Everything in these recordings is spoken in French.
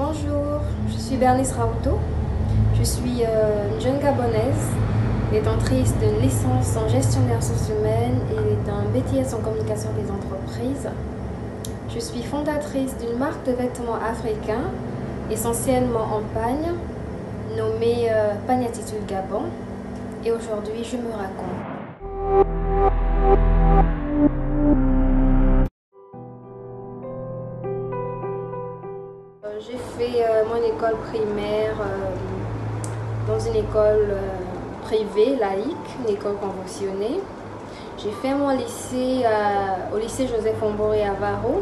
Bonjour, je suis Bernice Raouto. Je suis une jeune Gabonaise, détentrice d'une licence en gestion des ressources humaines et d'un BTS en communication des entreprises. Je suis fondatrice d'une marque de vêtements africains, essentiellement en pagne, nommée Pagne Attitude Gabon. Et aujourd'hui, je me raconte. J'ai fait mon école primaire dans une école privée, laïque, une école conventionnée. J'ai fait mon lycée au lycée Joseph-Omboré à Varro.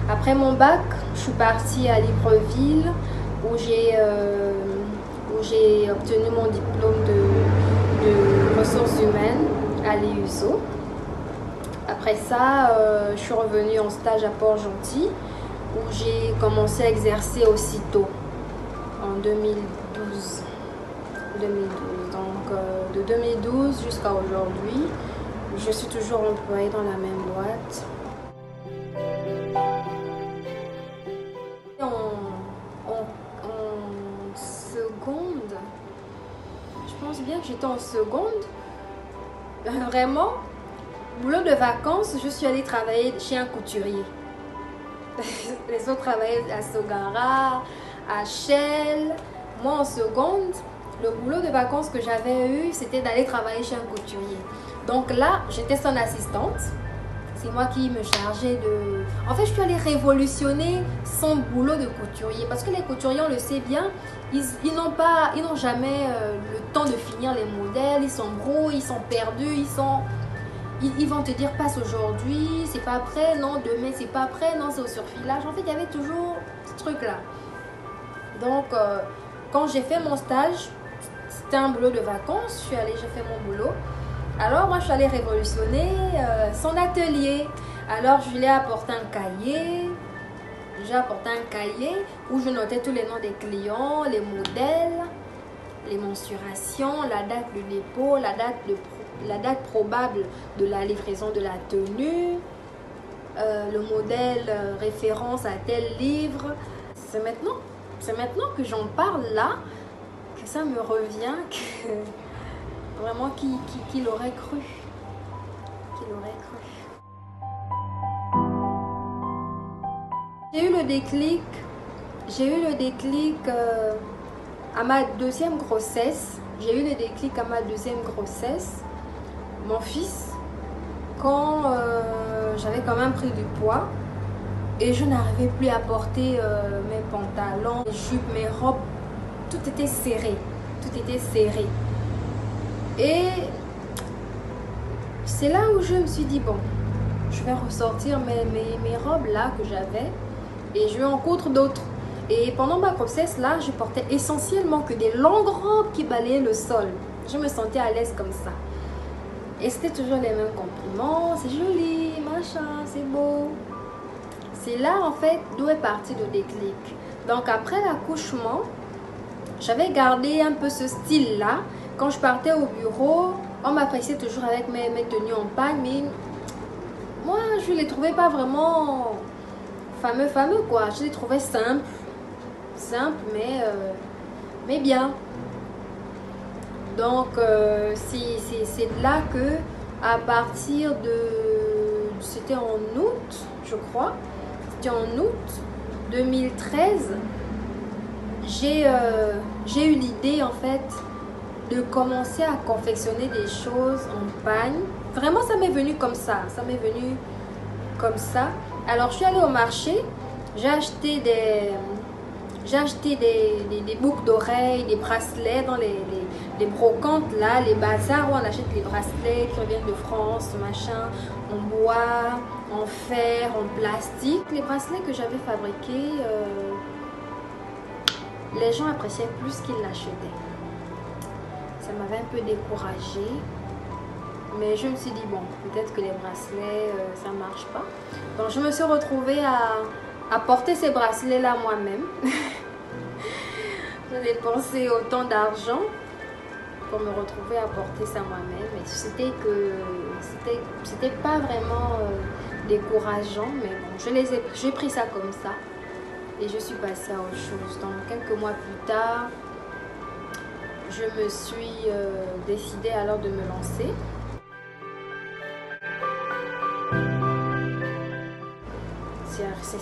Après mon bac, je suis partie à Libreville où j'ai obtenu mon diplôme de ressources humaines à l'EUSO. Après ça, je suis revenue en stage à Port-Gentil où j'ai commencé à exercer aussitôt en 2012. Donc de 2012 jusqu'à aujourd'hui, je suis toujours employée dans la même boîte. En seconde, je pense bien que j'étais en seconde. Vraiment, boulot de vacances, je suis allée travailler chez un couturier. Les autres travaillaient à Sogara, à Shell. Moi, en seconde, le boulot de vacances que j'avais eu, c'était d'aller travailler chez un couturier. Donc là, j'étais son assistante. C'est moi qui me chargeais de... En fait, je suis allée révolutionner son boulot de couturier. Parce que les couturiers, on le sait bien, ils n'ont jamais le temps de finir les modèles. Ils s'embrouillent, ils sont perdus, ils vont te dire passe aujourd'hui, c'est pas prêt, non, demain c'est pas prêt, non, c'est au surfilage. En fait, il y avait toujours ce truc-là. Donc, quand j'ai fait mon stage, c'était un boulot de vacances, j'ai fait mon boulot. Alors, moi, je suis allée révolutionner son atelier. Alors, je lui ai apporté un cahier. J'ai apporté un cahier où je notais tous les noms des clients, les modèles, les mensurations, la date de dépôt, la date probable de la livraison de la tenue, le modèle référence à tel livre. C'est maintenant que j'en parle là, que ça me revient, que vraiment qui l'aurait cru. Qui l'aurait cru. J'ai eu le déclic à ma deuxième grossesse. J'ai eu le déclic à ma deuxième grossesse. Mon fils, quand j'avais quand même pris du poids et je n'arrivais plus à porter mes pantalons, mes jupes, mes robes, tout était serré. Tout était serré. Et c'est là où je me suis dit, bon, je vais ressortir mes robes là que j'avais et je vais en coudre d'autres. Et pendant ma grossesse là, je portais essentiellement que des longues robes qui balayaient le sol. Je me sentais à l'aise comme ça. Et c'était toujours les mêmes compliments, c'est joli, machin, c'est beau. C'est là en fait d'où est parti le déclic. Donc après l'accouchement, j'avais gardé un peu ce style-là. Quand je partais au bureau, on m'appréciait toujours avec mes tenues en pagne, mais moi je ne les trouvais pas vraiment fameux quoi. Je les trouvais simples, mais bien. Donc c'est là que à partir de, c'était en août je crois, c'était en août 2013, j'ai eu l'idée en fait de commencer à confectionner des choses en pagne. Vraiment ça m'est venu comme ça, Alors je suis allée au marché, j'ai acheté des boucles d'oreilles, des bracelets dans les brocantes là, les bazars où on achète les bracelets qui reviennent de France, machin, en bois, en fer, en plastique. Les bracelets que j'avais fabriqués, les gens appréciaient plus qu'ils l'achetaient. Ça m'avait un peu découragée. Mais je me suis dit, bon, peut-être que les bracelets, ça ne marche pas. Donc je me suis retrouvée à porter ces bracelets-là moi-même. J'ai dépensé autant d'argent pour me retrouver à porter ça moi-même. Et c'était pas vraiment décourageant, mais bon, j'ai pris ça comme ça. et je suis passée à autre chose. Donc quelques mois plus tard, je me suis décidée alors de me lancer.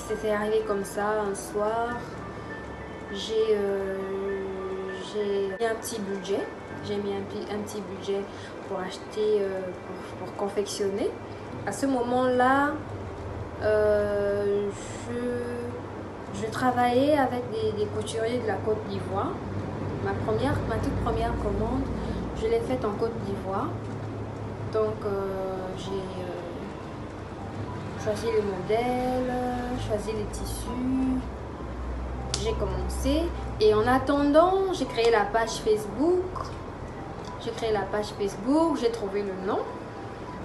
C'était arrivé comme ça un soir. J'ai mis un petit budget. J'ai mis un petit budget pour acheter, pour confectionner. À ce moment-là, je travaillais avec des couturiers de la Côte d'Ivoire. Ma toute première commande, je l'ai faite en Côte d'Ivoire. Donc, j'ai choisi le modèle, choisi les tissus. J'ai commencé et en attendant, j'ai créé la page Facebook. J'ai trouvé le nom.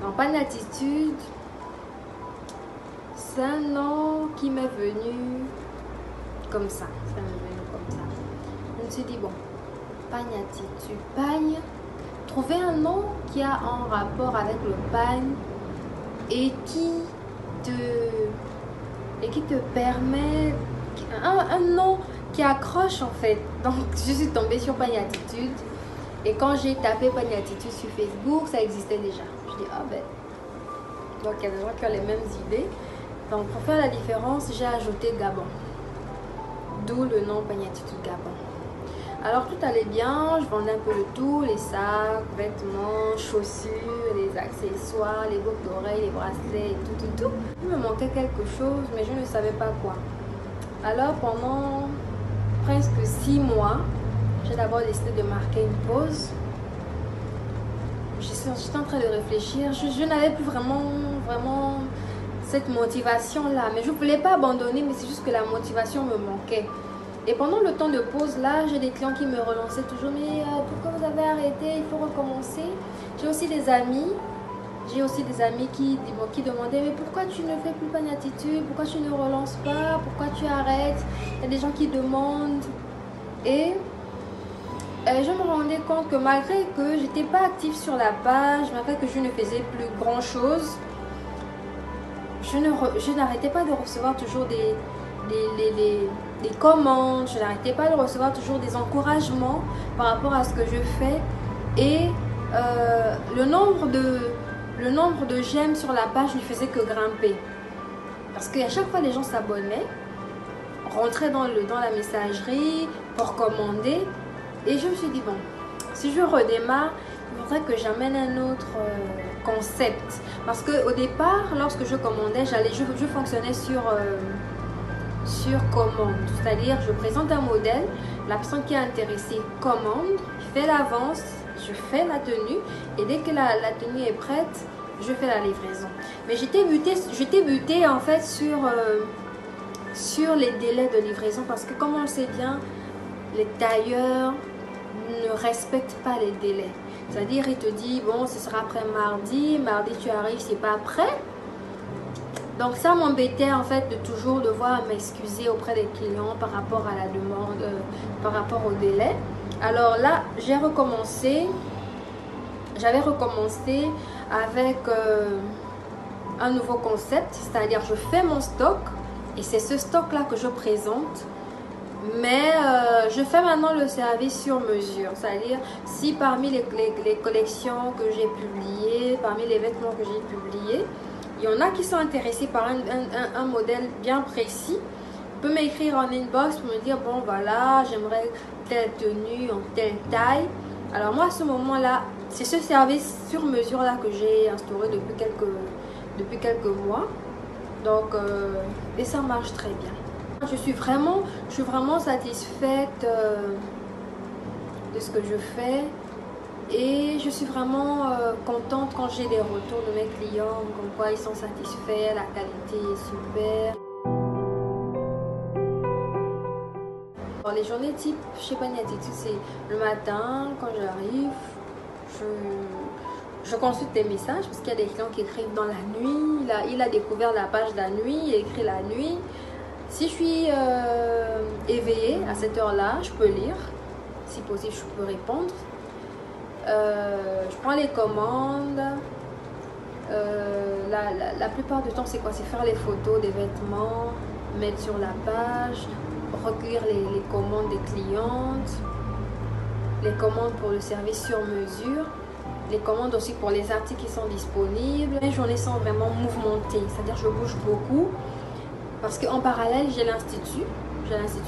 Donc, Pagnatitude, c'est un nom qui m'est venu comme ça. Je me suis dit, bon, Pagnatitude, pagne. Trouver un nom qui a un rapport avec le pagne et qui te permet un nom qui accroche en fait. Donc je suis tombée sur Pagnatitude et quand j'ai tapé Pagnatitude sur Facebook, ça existait déjà. Je dis ah ben, donc il y a des gens qui ont les mêmes idées. Donc pour faire la différence, j'ai ajouté Gabon, d'où le nom Pagnatitude Gabon. Alors tout allait bien, je vendais un peu de tout, les sacs, vêtements, chaussures, les accessoires, les boucles d'oreilles, les bracelets, et tout. Il me manquait quelque chose, mais je ne savais pas quoi. Alors pendant presque 6 mois, j'ai d'abord décidé de marquer une pause. J'étais en train de réfléchir, je n'avais plus vraiment cette motivation-là. Mais je ne voulais pas abandonner, mais c'est juste que la motivation me manquait. Et pendant le temps de pause là, j'ai des clients qui me relançaient toujours, mais pourquoi vous avez arrêté, il faut recommencer. J'ai aussi des amis qui demandaient, mais pourquoi tu ne fais plus Pagnatitude, pourquoi tu ne relances pas, pourquoi tu arrêtes. Il y a des gens qui demandent. Et je me rendais compte que malgré que j'étais pas active sur la page, malgré que je ne faisais plus grand chose, je n'arrêtais pas de recevoir toujours des commandes, je n'arrêtais pas de recevoir toujours des encouragements par rapport à ce que je fais. Et le nombre de j'aime sur la page ne faisait que grimper. Parce qu'à chaque fois les gens s'abonnaient, rentraient dans la messagerie pour commander. Et je me suis dit, bon, si je redémarre, il faudrait que j'amène un autre concept. Parce qu'au départ, lorsque je commandais, je fonctionnais sur commande. C'est-à-dire, je présente un modèle, la personne qui est intéressée commande, je fais l'avance, je fais la tenue, et dès que la tenue est prête, je fais la livraison. Mais j'étais butée en fait sur les délais de livraison, parce que comme on le sait bien, les tailleurs ne respectent pas les délais. C'est-à-dire, il te dit, bon, ce sera après mardi tu arrives, c'est pas prêt. Donc ça m'embêtait en fait de toujours devoir m'excuser auprès des clients par rapport à la demande, par rapport au délai. Alors là, j'avais recommencé avec un nouveau concept, c'est-à-dire je fais mon stock et c'est ce stock-là que je présente. Mais je fais maintenant le service sur mesure, c'est-à-dire si parmi les collections que j'ai publiées, parmi les vêtements que j'ai publiés, il y en a qui sont intéressés par un modèle bien précis, peut m'écrire en inbox pour me dire, bon voilà, j'aimerais telle tenue en telle taille. Alors moi à ce moment-là, c'est ce service sur mesure là que j'ai instauré depuis quelques mois. Donc, et ça marche très bien. Je suis vraiment satisfaite de ce que je fais. Et je suis vraiment contente quand j'ai des retours de mes clients, comme quoi ils sont satisfaits, la qualité est super. Alors, les journées type chez Pagnatitude, c'est le matin, quand j'arrive, je consulte les messages parce qu'il y a des clients qui écrivent dans la nuit. Il a découvert la page de la nuit, il écrit la nuit. Si je suis éveillée à cette heure-là, je peux lire. Si possible, je peux répondre. Je prends les commandes. La plupart du temps, c'est quoi? C'est faire les photos des vêtements, mettre sur la page, recueillir les commandes des clientes, les commandes pour le service sur mesure, les commandes aussi pour les articles qui sont disponibles. Mes journées sont vraiment mouvementées, c'est-à-dire je bouge beaucoup parce qu'en parallèle j'ai l'institut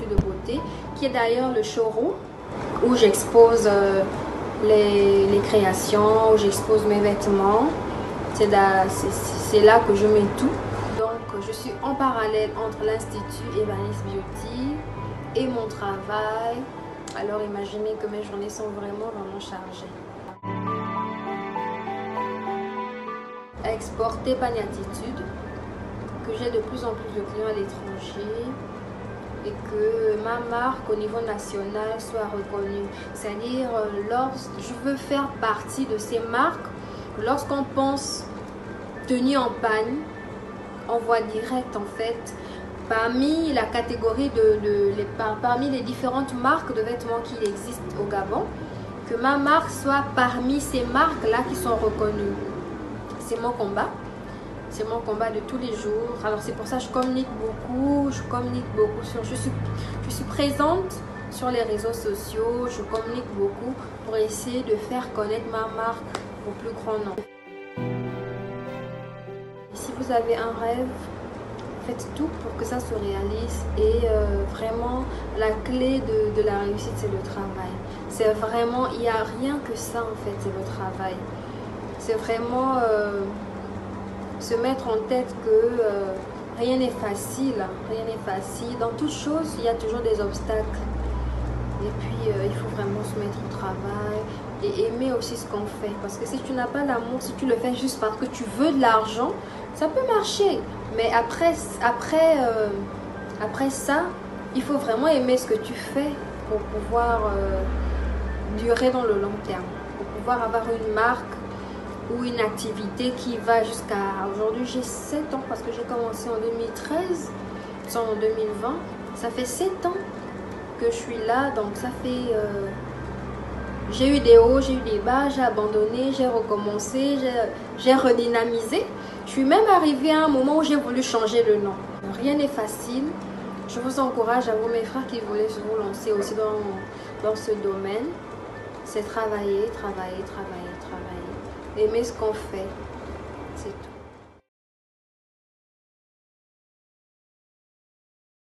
de beauté qui est d'ailleurs le showroom où j'expose les créations, où j'expose mes vêtements. C'est là que je mets tout. Donc je suis en parallèle entre l'institut Evanis Beauty et mon travail. Alors imaginez que mes journées sont vraiment chargées. Exporter Pagnatitude, que j'ai de plus en plus de clients à l'étranger et que ma marque au niveau national soit reconnue. C'est-à-dire, je veux faire partie de ces marques. Lorsqu'on pense tenue en pagne, on voit direct en fait parmi la catégorie parmi les différentes marques de vêtements qui existent au Gabon, que ma marque soit parmi ces marques-là qui sont reconnues. C'est mon combat. C'est mon combat de tous les jours. Alors c'est pour ça que je communique beaucoup. Je suis présente sur les réseaux sociaux. Je communique beaucoup pour essayer de faire connaître ma marque au plus grand nombre. Si vous avez un rêve, faites tout pour que ça se réalise. Et vraiment, la clé de la réussite, c'est le travail. C'est vraiment, il n'y a rien que ça en fait, c'est le travail. C'est vraiment se mettre en tête que rien n'est facile, rien n'est facile. Dans toute chose, il y a toujours des obstacles. Et puis, il faut vraiment se mettre au travail et aimer aussi ce qu'on fait. Parce que si tu n'as pas l'amour, si tu le fais juste parce que tu veux de l'argent, ça peut marcher. Mais après ça, il faut vraiment aimer ce que tu fais pour pouvoir durer dans le long terme. Pour pouvoir avoir une marque ou une activité qui va jusqu'à aujourd'hui. J'ai 7 ans parce que j'ai commencé en 2013, en 2020. Ça fait 7 ans que je suis là, donc ça fait... j'ai eu des hauts, j'ai eu des bas, j'ai abandonné, j'ai recommencé, j'ai redynamisé. Je suis même arrivée à un moment où j'ai voulu changer le nom. Rien n'est facile. Je vous encourage à vous, mes frères qui voulaient se vous lancer aussi dans ce domaine. C'est travailler, travailler, travailler, travailler. Aimer ce qu'on fait, c'est tout.